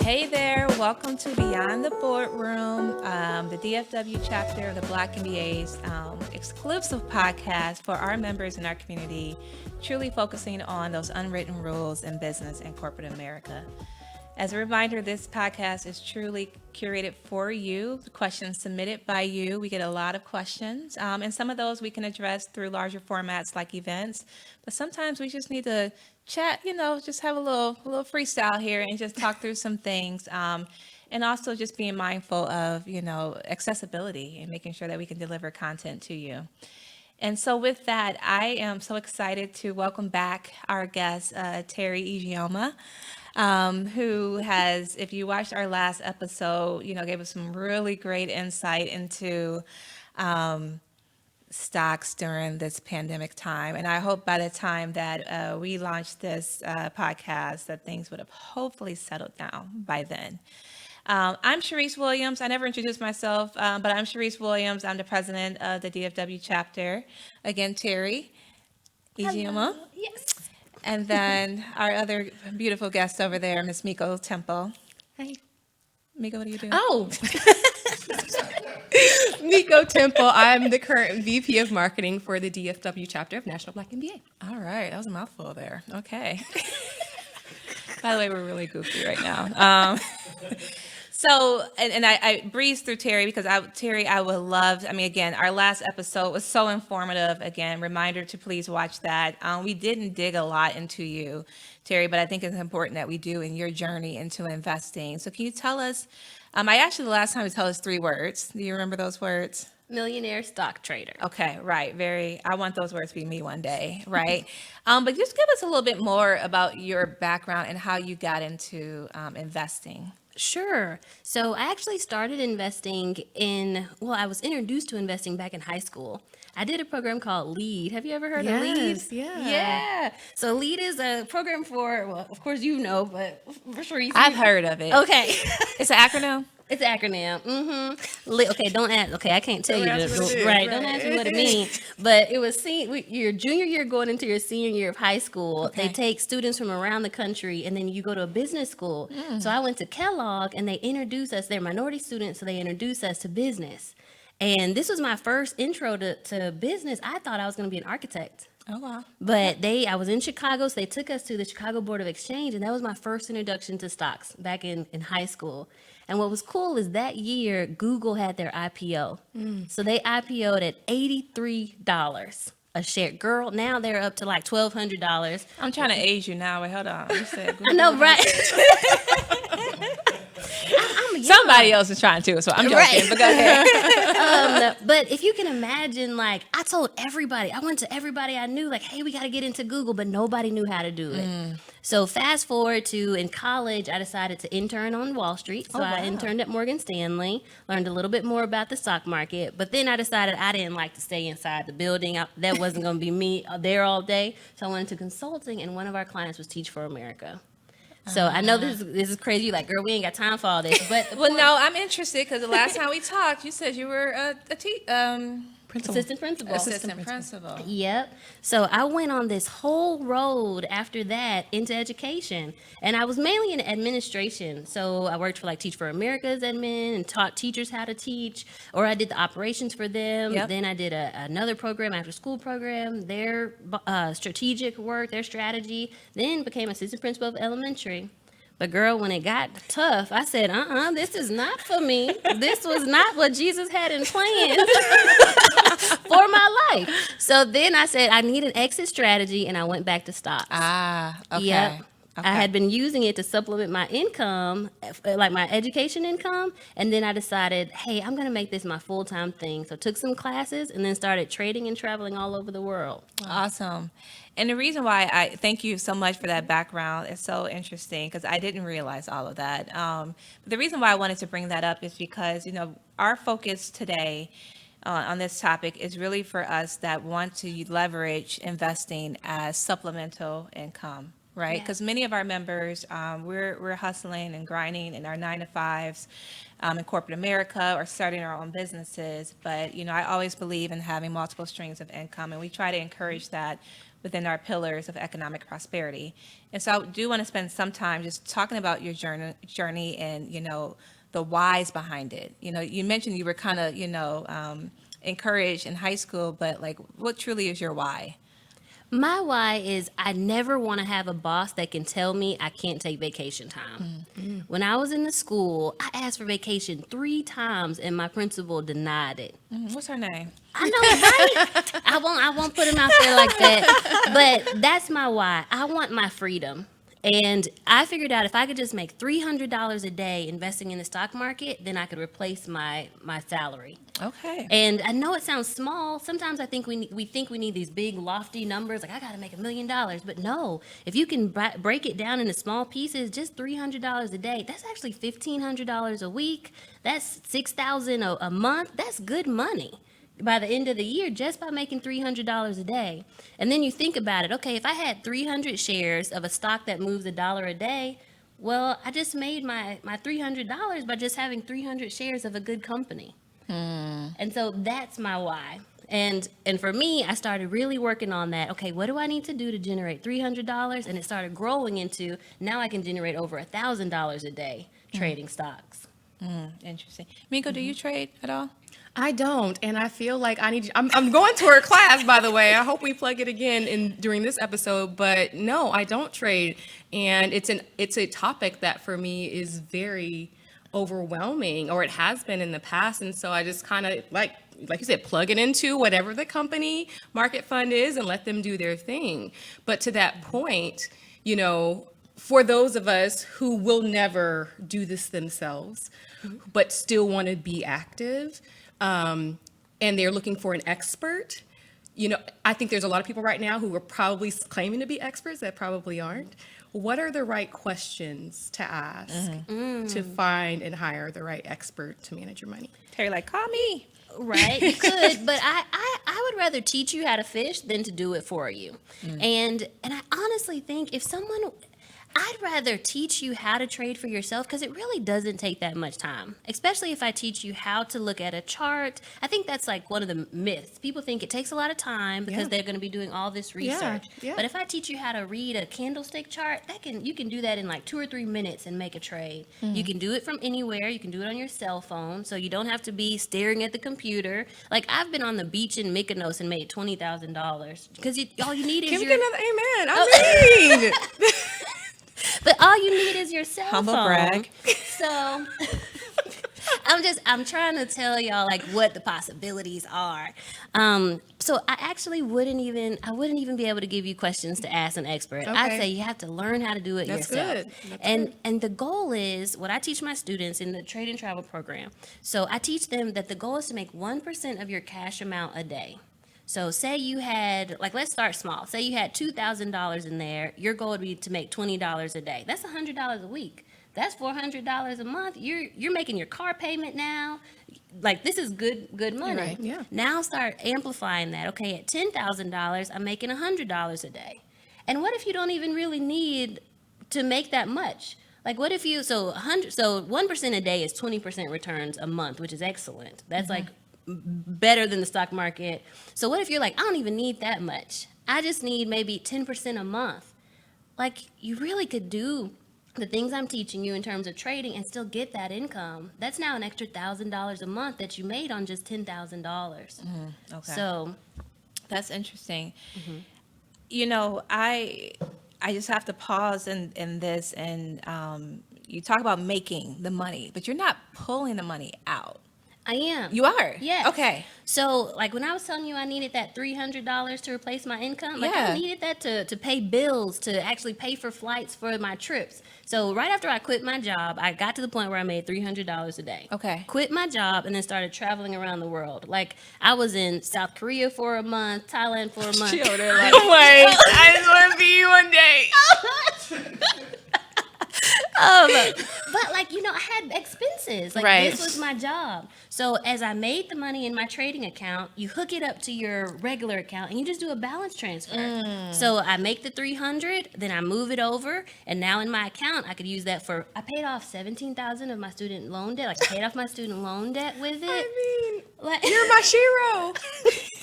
Hey there, welcome to Beyond the Boardroom, the DFW chapter of the Black MBA's exclusive podcast for our members in our community, truly focusing on those unwritten rules in business and corporate America. As a reminder, this podcast is truly curated for you, questions submitted by you. We get a lot of questions, and some of those we can address through larger formats like events, but sometimes we just need to chat, just have a little freestyle here and just talk through some things. And also just being mindful of, accessibility and making sure that we can deliver content to you. And so with that, I am so excited to welcome back our guest, Teri Ijeoma, who has, if you watched our last episode, gave us some really great insight into stocks during this pandemic time. And I hope by the time that we launched this podcast that things would have hopefully settled down by then. I'm Cherice Williams. I never introduced myself, but I'm Cherice Williams. I'm the president of the DFW chapter. Again, Teri Ijeoma. Yes. And then our other beautiful guest over there, Miss Meiko Temple. Hey. Meiko, what do you do? Oh. Meiko Temple. I'm the current VP of Marketing for the DFW chapter of National Black MBA. All right. That was a mouthful there. Okay. By the way, we're really goofy right now. So, and I breezed through Teri because Teri, I would love, again, our last episode was so informative. Again, reminder to please watch that. We didn't dig a lot into you, Teri, but I think it's important that we do in your journey into investing. So can you tell us, I asked you the last time to tell us 3 words. Do you remember those words? Millionaire stock trader. Okay, right. I want those words to be me one day, right? But just give us a little bit more about your background and how you got into investing. Sure. So I actually started investing I was introduced to investing back in high school. I did a program called LEAD. Have you ever heard of LEAD? Yeah. So LEAD is a program for, well, of course you know, but for sure I've heard of it. Okay. It's an acronym? It's an acronym. Mm-hmm. Okay, don't ask. Okay, I can't tell you. Right, don't ask me what it means. But it was your junior year going into your senior year of high school. Okay. They take students from around the country, and then you go to a business school. So I went to Kellogg, and they introduced us. They're minority students, so they introduced us to business. And this was my first intro to business. I thought I was going to be an architect. Oh, wow. But I was in Chicago, so they took us to the Chicago Board of Exchange, and that was my first introduction to stocks back in high school. And what was cool is that year, Google had their IPO. So they IPO'd at $83 a share. Girl, now they're up to like $1,200. I'm trying to age you now. Wait, hold on. You said I know, right? Somebody else is trying to, so I'm joking, right. But go ahead. But if you can imagine, I told everybody, I went to everybody I knew, hey, we got to get into Google, but nobody knew how to do it. So fast forward to in college, I decided to intern on Wall Street. So I interned at Morgan Stanley, learned a little bit more about the stock market, but then I decided I didn't like to stay inside the building. That wasn't going to be me there all day. So I went into consulting, and one of our clients was Teach for America. So I know this is crazy. You're like, girl, we ain't got time for all this. But well, no, I'm interested because the last time we talked, you said you were assistant principal. Assistant principal. Yep. So I went on this whole road after that into education, and I was mainly in administration. So I worked for Teach for America's admin and taught teachers how to teach, or I did the operations for them. Yep. Then I did another program, after school program, their strategic work, their strategy. Then became assistant principal of elementary. But girl, when it got tough, I said, this is not for me. This was not what Jesus had in plan for my life. So then I said, I need an exit strategy, and I went back to stocks. Okay. Yep. Okay. I had been using it to supplement my income, my education income, and then I decided, hey, I'm going to make this my full-time thing. So took some classes and then started trading and traveling all over the world. Awesome. And the reason why I thank you so much for that background is so interesting because I didn't realize all of that. But the reason why I wanted to bring that up is because, our focus today on this topic is really for us that want to leverage investing as supplemental income. Right, because many of our members, we're hustling and grinding in our 9-to-5s in corporate America or starting our own businesses. But I always believe in having multiple streams of income, and we try to encourage that within our pillars of economic prosperity. And so I do want to spend some time just talking about your journey and, the whys behind it. You mentioned you were kind of, encouraged in high school, but like, what truly is your why? My why is I never want to have a boss that can tell me I can't take vacation time. Mm-hmm. When I was in the school, I asked for vacation 3 times and my principal denied it. Mm-hmm. What's her name? I know, right? I won't put him out there like that. But that's my why. I want my freedom. And I figured out if I could just make $300 a day investing in the stock market, then I could replace my salary. Okay. And I know it sounds small. Sometimes I think we think we need these big, lofty numbers, like I got to make $1 million. But no, if you can break it down into small pieces, just $300 a day, that's actually $1,500 a week. That's $6,000 a month. That's good money by the end of the year, just by making $300 a day. And then you think about it, okay, if I had 300 shares of a stock that moves $1 a day, well, I just made my $300 by just having 300 shares of a good company. And so that's my why. And for me, I started really working on that. Okay, what do I need to do to generate $300? And it started growing into, now I can generate over $1,000 a day trading stocks. Interesting. Meiko, do you trade at all? I don't, and I feel like I need. I'm going to her class, by the way. I hope we plug it again during this episode. But no, I don't trade, and it's a topic that for me is very overwhelming, or it has been in the past. And so I just kind of like you said, plug it into whatever the company market fund is and let them do their thing. But to that point, for those of us who will never do this themselves, but still want to be active. And they're looking for an expert. I think there's a lot of people right now who are probably claiming to be experts that probably aren't. What are the right questions to ask to find and hire the right expert to manage your money? Teri, call me. Right, you could, but I would rather teach you how to fish than to do it for you. And I honestly think I'd rather teach you how to trade for yourself, because it really doesn't take that much time, especially if I teach you how to look at a chart. I think that's like one of the myths. People think it takes a lot of time because they're going to be doing all this research. Yeah. But if I teach you how to read a candlestick chart, you can do that in like 2 or 3 minutes and make a trade. You can do it from anywhere. You can do it on your cell phone, so you don't have to be staring at the computer. Like, I've been on the beach in Mykonos and made $20,000 because all you need is Can we get another amen? I mean. But all you need is your cell phone. Humble brag. So I'm trying to tell y'all like what the possibilities are. So I actually wouldn't even be able to give you questions to ask an expert. Okay. I'd say you have to learn how to do it That's yourself. Good. That's good. And the goal is what I teach my students in the trade and travel program. So I teach them that the goal is to make 1% of your cash amount a day. So say you had, let's start small. Say you had $2,000 in there. Your goal would be to make $20 a day. That's $100 a week. That's $400 a month. You're making your car payment now. Like, this is good money. Right, yeah. Now start amplifying that. Okay, at $10,000, I'm making $100 a day. And what if you don't even really need to make that much? Like, what if so 1% a day is 20% returns a month, which is excellent. That's like better than the stock market. So what if you're like, I don't even need that much. I just need maybe 10% a month. Like, you really could do the things I'm teaching you in terms of trading and still get that income. That's now an extra $1,000 a month that you made on just $10,000. Okay. So that's interesting. I just have to pause in this, and you talk about making the money, but you're not pulling the money out. I am. You are? Yeah. Okay. So, like, when I was telling you I needed that $300 to replace my income, I needed that to pay bills, to actually pay for flights for my trips. So, right after I quit my job, I got to the point where I made $300 a day. Okay. Quit my job and then started traveling around the world. Like, I was in South Korea for a month, Thailand for a month. She over there like, wait, I just want to be you one day. But I had expenses. Like, right. This was my job. So as I made the money in my trading account, you hook it up to your regular account and you just do a balance transfer. So I make the $300, then I move it over, and now in my account I could use that I paid off $17,000 of my student loan debt. Like, I paid off my student loan debt with it. I mean, you're my shero.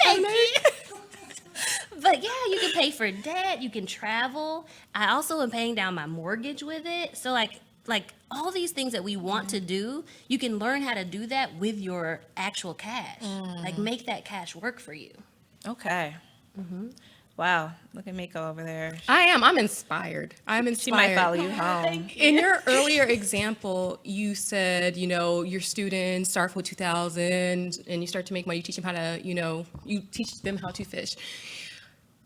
Thank you. But yeah, you can pay for debt, you can travel. I also am paying down my mortgage with it. So like all these things that we want to do, you can learn how to do that with your actual cash. Like make that cash work for you. Okay. Wow. Look at Meiko over there. I'm inspired. I'm inspired. She might follow you home. In your earlier example, you said, your students start with 2000 and you start to make money. You teach them how to, you teach them how to fish.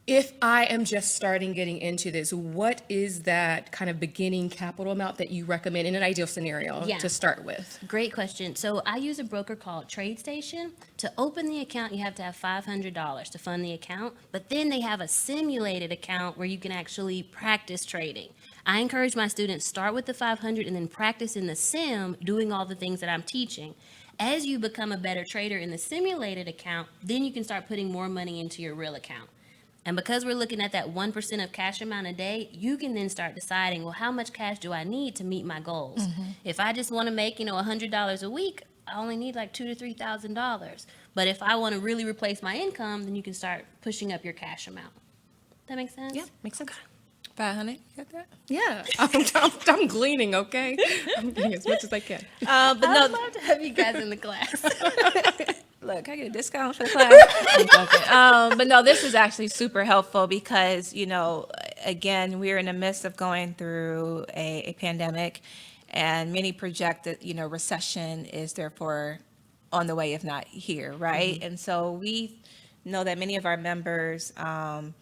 If I am just starting getting into this, what is that kind of beginning capital amount that you recommend in an ideal scenario to start with? Great question. So I use a broker called TradeStation. To open the account, you have to have $500 to fund the account, but then they have a simulated account where you can actually practice trading. I encourage my students start with the 500 and then practice in the sim doing all the things that I'm teaching. As you become a better trader in the simulated account, then you can start putting more money into your real account. And because we're looking at that 1% of cash amount a day, you can then start deciding, well, how much cash do I need to meet my goals? If I just want to make, $100 a week, I only need like $2,000 to $3,000. But if I want to really replace my income, then you can start pushing up your cash amount. That make sense? Yeah, makes sense. 500, you got that? Yeah, I'm gleaning, okay? I'm getting as much as I can. But I'd no, love to have you guys in the class. look, can I get a discount for the class? I'm joking. But no, this is actually super helpful because, again, we're in the midst of going through a pandemic, and many project that, recession is therefore on the way, if not here, right? And so we know that many of our members are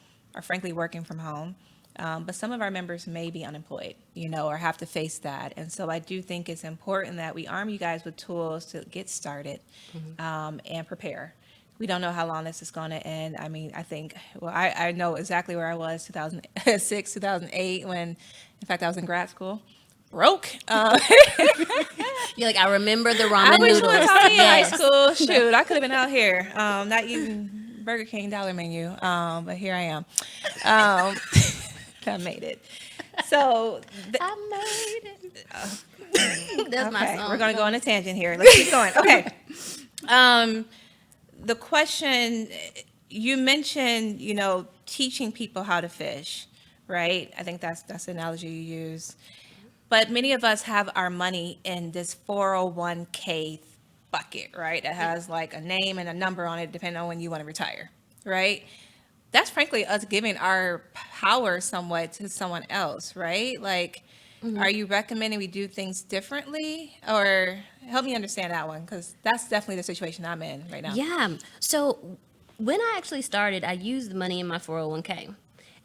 frankly working from home. But some of our members may be unemployed, or have to face that. And so I do think it's important that we arm you guys with tools to get started and prepare. We don't know how long this is going to end. I mean, I know exactly where I was 2006, 2008, when, in fact, I was in grad school. Broke. You're like, I remember the ramen noodles. I was in high school. Shoot, I could have been out here, not eating Burger King dollar menu, but here I am. I made it. So I made it. That's my song. We're going to go on a tangent here. Let's keep going. Okay. The question, you mentioned, teaching people how to fish, right? I think that's the analogy you use. But many of us have our money in this 401k bucket, right? It has like a name and a number on it, depending on when you want to retire, right? That's frankly us giving our power somewhat to someone else, right? Like, are you recommending we do things differently? Or help me understand that one, because that's definitely the situation I'm in right now. Yeah. So when I actually started, I used the money in my 401k.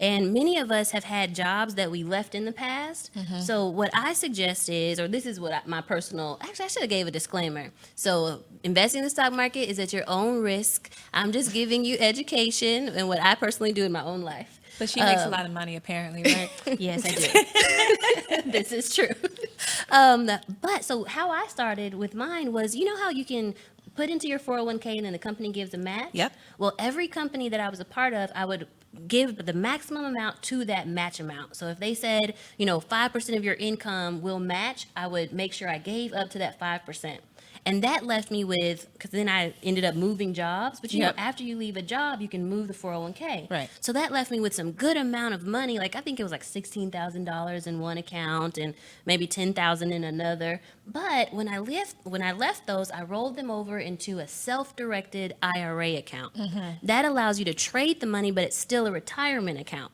And many of us have had jobs that we left in the past. So what I suggest is, or this is what actually I should have gave a disclaimer. So investing in the stock market is at your own risk. I'm just giving you education and what I personally do in my own life. But she makes a lot of money, apparently, right? Yes, I do. This is true. But so how I started with mine was, how you can put into your 401k and then the company gives a match? Yep. Well, every company that I was a part of, I would give the maximum amount to that match amount. So if they said, 5% of your income will match, I would make sure I gave up to that 5%. And that left me with, because then I ended up moving jobs. But, after you leave a job, you can move the 401k. Right. So that left me with some good amount of money. Like, I think it was like $16,000 in one account and maybe $10,000 in another. But when I left those, I rolled them over into a self-directed IRA account. That allows you to trade the money, but it's still a retirement account.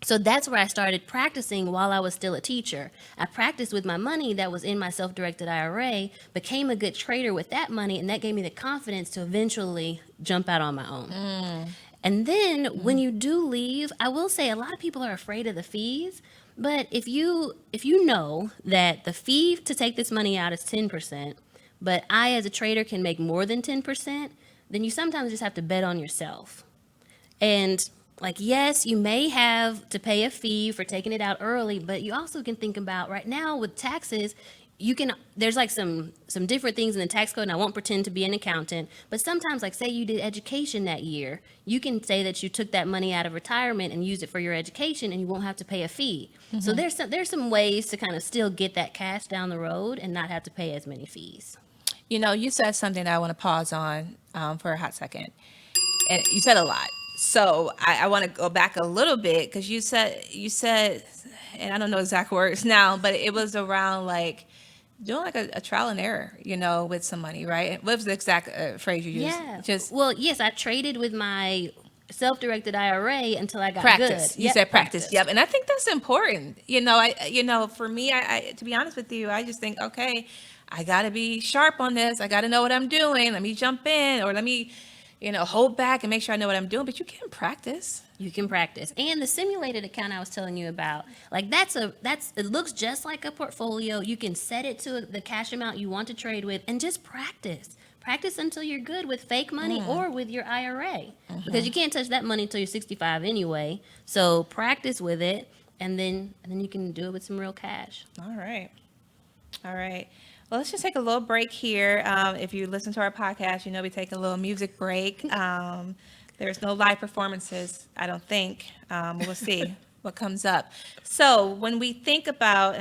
So that's where I started practicing while I was still a teacher. I practiced with my money that was in my self-directed IRA, became a good trader with that money, and that gave me the confidence to eventually jump out on my own. And then when you do leave, I will say a lot of people are afraid of the fees, but if you know that the fee to take this money out is 10%, but I as a trader can make more than 10%, then you sometimes just have to bet on yourself. And yes, you may have to pay a fee for taking it out early, but you also can think about right now with taxes, there's some different things in the tax code, and I won't pretend to be an accountant, but sometimes say you did education that year, you can say that you took that money out of retirement and used it for your education and you won't have to pay a fee. So there's some ways to kind of still get that cash down the road and not have to pay as many fees. You said something that I want to pause on for a hot second. And you said a lot. So I want to go back a little bit because you said, and I don't know exact words now, but it was around like doing like a trial and error, with some money, right? What was the exact phrase you used? Yeah. Well, yes, I traded with my self-directed IRA until I got Practice. good. You said practice. Yep. And I think that's important. For me, I to be honest with you, I just think, okay, I got to be sharp on this. I got to know what I'm doing. Let me jump in, or let me, hold back and make sure I know what I'm doing. But you can practice. You can practice. And the simulated account I was telling you about, like it looks just like a portfolio. You can set it to the cash amount you want to trade with and just practice. Practice until you're good with fake money or with your IRA. Because you can't touch that money until you're 65 anyway. So practice with it, and then you can do it with some real cash. All right. Well, let's just take a little break here. If you listen to our podcast, we take a little music break. There's no live performances, I don't think. We'll see what comes up. So when we think about,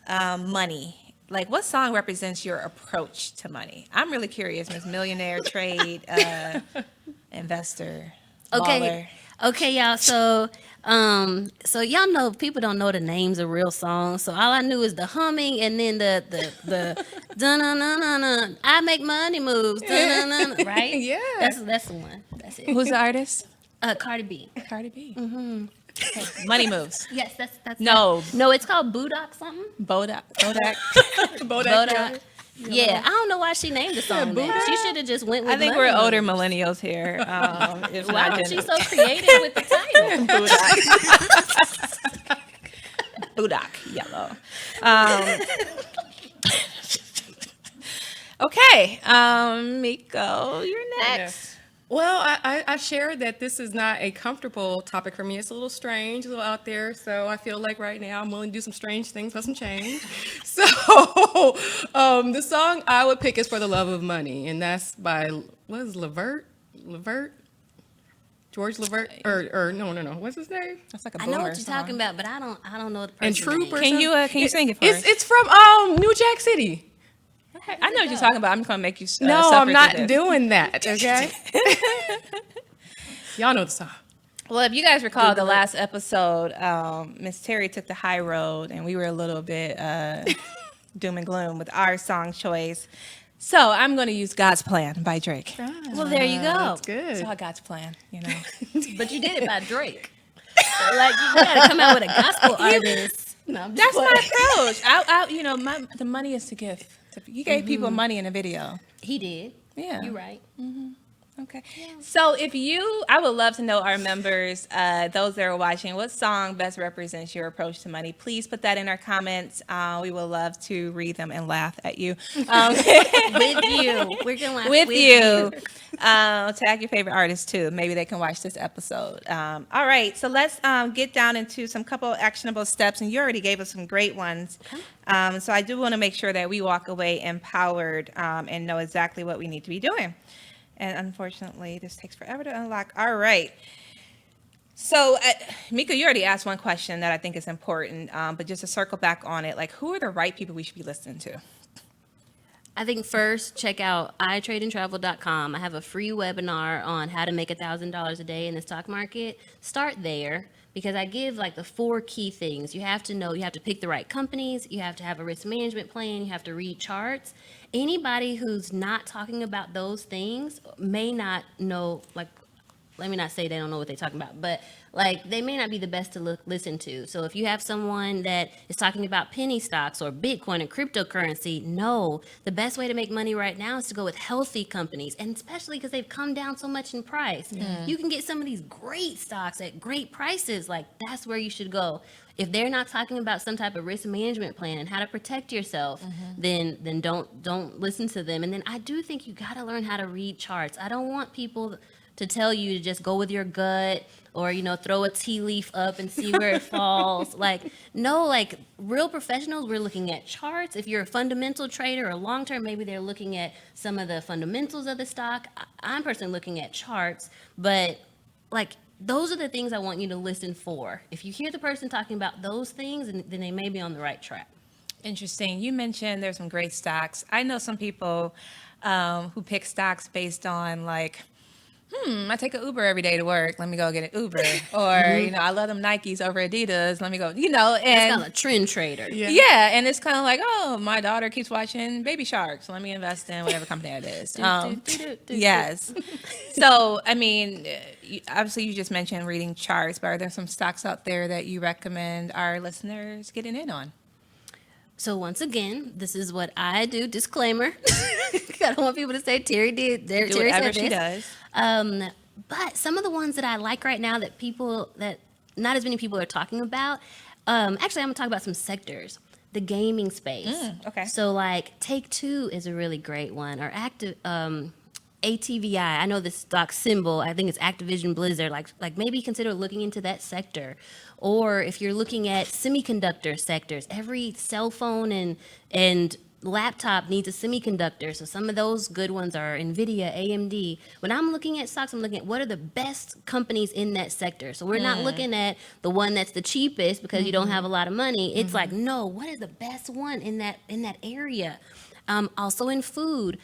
money, like what song represents your approach to money? I'm really curious, Ms. Millionaire, trade, investor, baller. Okay, y'all. So y'all know people don't know the names of real songs. So all I knew is the humming and then the dun dun dun dun dun. I make money moves. Dun dun dun. Right? Yeah. That's the one. That's it. Who's the artist? Cardi B. Cardi B. Mm-hmm. Okay. Money moves. Yes, that's No. No, it's called Bodak something. Bodak. Bodak. Yeah, I don't know why she named the song that. She should have just went with I think Money we're older Moves. millennials here. Why was she so creative with the title? Bodak, yellow. Okay, Meiko, you're next. Well, I share that this is not a comfortable topic for me. It's a little strange, a little out there. So I feel like right now I'm willing to do some strange things for some change. So the song I would pick is For the Love of Money. And that's by, what is Levert? George Levert? Or no. What's his name? That's like a I know boomer what you're song. talking about, but I don't know the person. And Troop or Can you something? sing it for us? It's from New Jack City. I know what you're talking about. I'm just gonna make you. No, suffer I'm not through this. doing that, okay? Y'all know the song. Well, if you guys recall the last episode, Miss Teri took the high road, and we were a little bit doom and gloom with our song choice. So I'm going to use God's Plan by Drake. Well, there you go. That's good. It's all God's plan, But you did it by Drake. Like you gotta come out with a gospel artist. No, I'm just That's my playing. approach. The money is to give. You gave people money in a video. He did. Yeah. You're right. Okay. So I would love to know our members, those that are watching, what song best represents your approach to money? Please put that in our comments. We would love to read them and laugh at you. With you. We're gonna laugh with you. Tag your favorite artists too. Maybe they can watch this episode. All right. So let's get down into some couple actionable steps. And you already gave us some great ones. So I do want to make sure that we walk away empowered and know exactly what we need to be doing. And unfortunately, this takes forever to unlock. All right. So, Meiko, you already asked one question that I think is important, but just to circle back on it, like who are the right people we should be listening to? I think first, check out itradeandtravel.com. I have a free webinar on how to make $1,000 a day in the stock market. Start there because I give like the 4 key things. You have to know, you have to pick the right companies, you have to have a risk management plan, you have to read charts. Anybody who's not talking about those things may not know, like, let me not say they don't know what they're talking about, but like they may not be the best to listen to. So if you have someone that is talking about penny stocks or Bitcoin and cryptocurrency, no, the best way to make money right now is to go with healthy companies, and especially because they've come down so much in price. You can get some of these great stocks at great prices. Like that's where you should go. If they're not talking about some type of risk management plan and how to protect yourself, then don't listen to them. And then I do think you got to learn how to read charts. I don't want people to tell you to just go with your gut or, throw a tea leaf up and see where it falls. Like, no, like real professionals, we're looking at charts. If you're a fundamental trader or long-term, maybe they're looking at some of the fundamentals of the stock. I'm personally looking at charts, but like those are the things I want you to listen for. If you hear the person talking about those things, then they may be on the right track. Interesting. You mentioned there's some great stocks. I know some people who pick stocks based on like I take an Uber every day to work. Let me go get an Uber. Or, I love them Nikes over Adidas. Let me go, It's kind and of a trend trader. yeah, and it's kind of like, oh, my daughter keeps watching Baby Shark, so let me invest in whatever company it is. Yes. So, I mean, obviously you just mentioned reading charts, but are there some stocks out there that you recommend our listeners getting in on? So once again, this is what I do. Disclaimer. I don't want people to say Teri did. Do Teri whatever said she this. does. But some of the ones that I like right now that not as many people are talking about. Actually, I'm gonna talk about some sectors. The gaming space. Okay. So like Take-Two is a really great one, or ATVI. I know the stock symbol. I think it's Activision Blizzard. Like maybe consider looking into that sector. Or if you're looking at semiconductor sectors, every cell phone and laptop needs a semiconductor. So some of those good ones are NVIDIA, AMD. When I'm looking at stocks, I'm looking at what are the best companies in that sector. So we're not looking at the one that's the cheapest because you don't have a lot of money. It's like, no, what is the best one in that area? Also in food.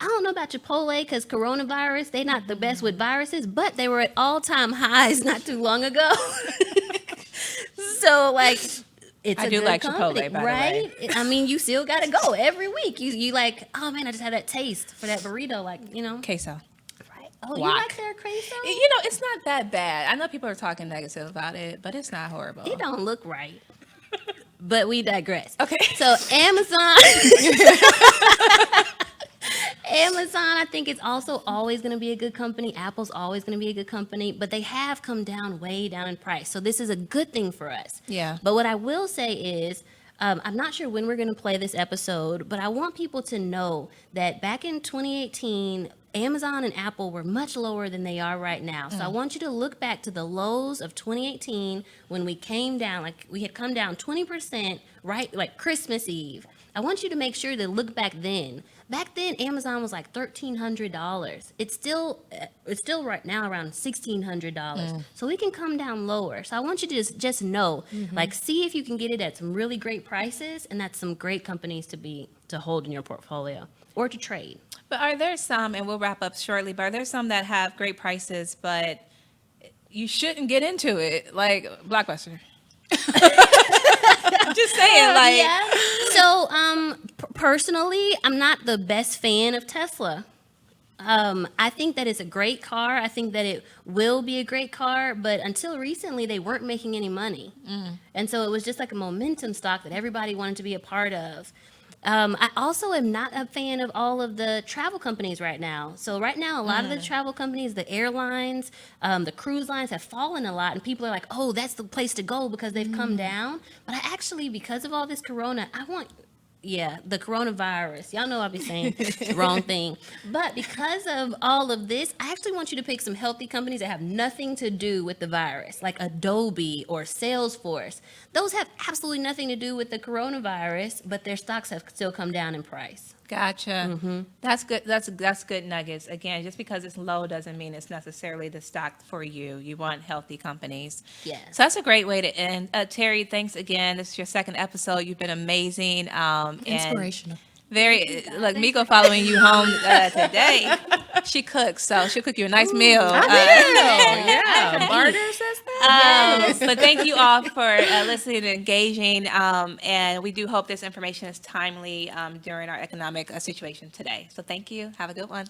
I don't know about Chipotle because coronavirus, they're not the best with viruses, but they were at all-time highs not too long ago. So, like, it's I a do good like company, Chipotle, by the right? I mean, you still got to go every week. You like, oh, man, I just had that taste for that burrito, Queso. Right? Oh, Guac. you like their queso? It's not that bad. I know people are talking negative about it, but it's not horrible. It don't look right. But we digress. Okay. So Amazon. Amazon, I think it's also always going to be a good company. Apple's always going to be a good company, but they have come down way down in price. So this is a good thing for us. Yeah. But what I will say is, I'm not sure when we're going to play this episode, but I want people to know that back in 2018, Amazon and Apple were much lower than they are right now. So I want you to look back to the lows of 2018 when we came down, like we had come down 20%, right? Like Christmas Eve. I want you to make sure to look back then. Back then, Amazon was like $1,300. It's still right now around $1,600. So we can come down lower. So I want you to just know, like, see if you can get it at some really great prices, and that's some great companies to hold in your portfolio or to trade. But are there some, and we'll wrap up shortly, but are there some that have great prices, but you shouldn't get into it, like Blockbuster? I'm just saying, like. Yeah. So, personally, I'm not the best fan of Tesla. I think that it's a great car. I think that it will be a great car, but until recently, they weren't making any money. And so it was just like a momentum stock that everybody wanted to be a part of. I also am not a fan of all of the travel companies right now. So right now, a lot of the travel companies, the airlines, the cruise lines have fallen a lot, and people are like, oh, that's the place to go because they've come down. But I actually, because of all this corona, the coronavirus. Y'all know I'll be saying the wrong thing. But because of all of this, I actually want you to pick some healthy companies that have nothing to do with the virus, like Adobe or Salesforce. Those have absolutely nothing to do with the coronavirus, but their stocks have still come down in price. Gotcha. That's good. That's good nuggets. Again, just because it's low doesn't mean it's necessarily the stock for you. You want healthy companies. Yes. So that's a great way to end. Teri, thanks again. This is your second episode. You've been amazing. Inspirational. Very, look, Meiko following you home today. She cooks, so she'll cook you a nice meal. Yeah. Barter says that. But thank you all for listening and engaging. And we do hope this information is timely during our economic situation today. So thank you. Have a good one.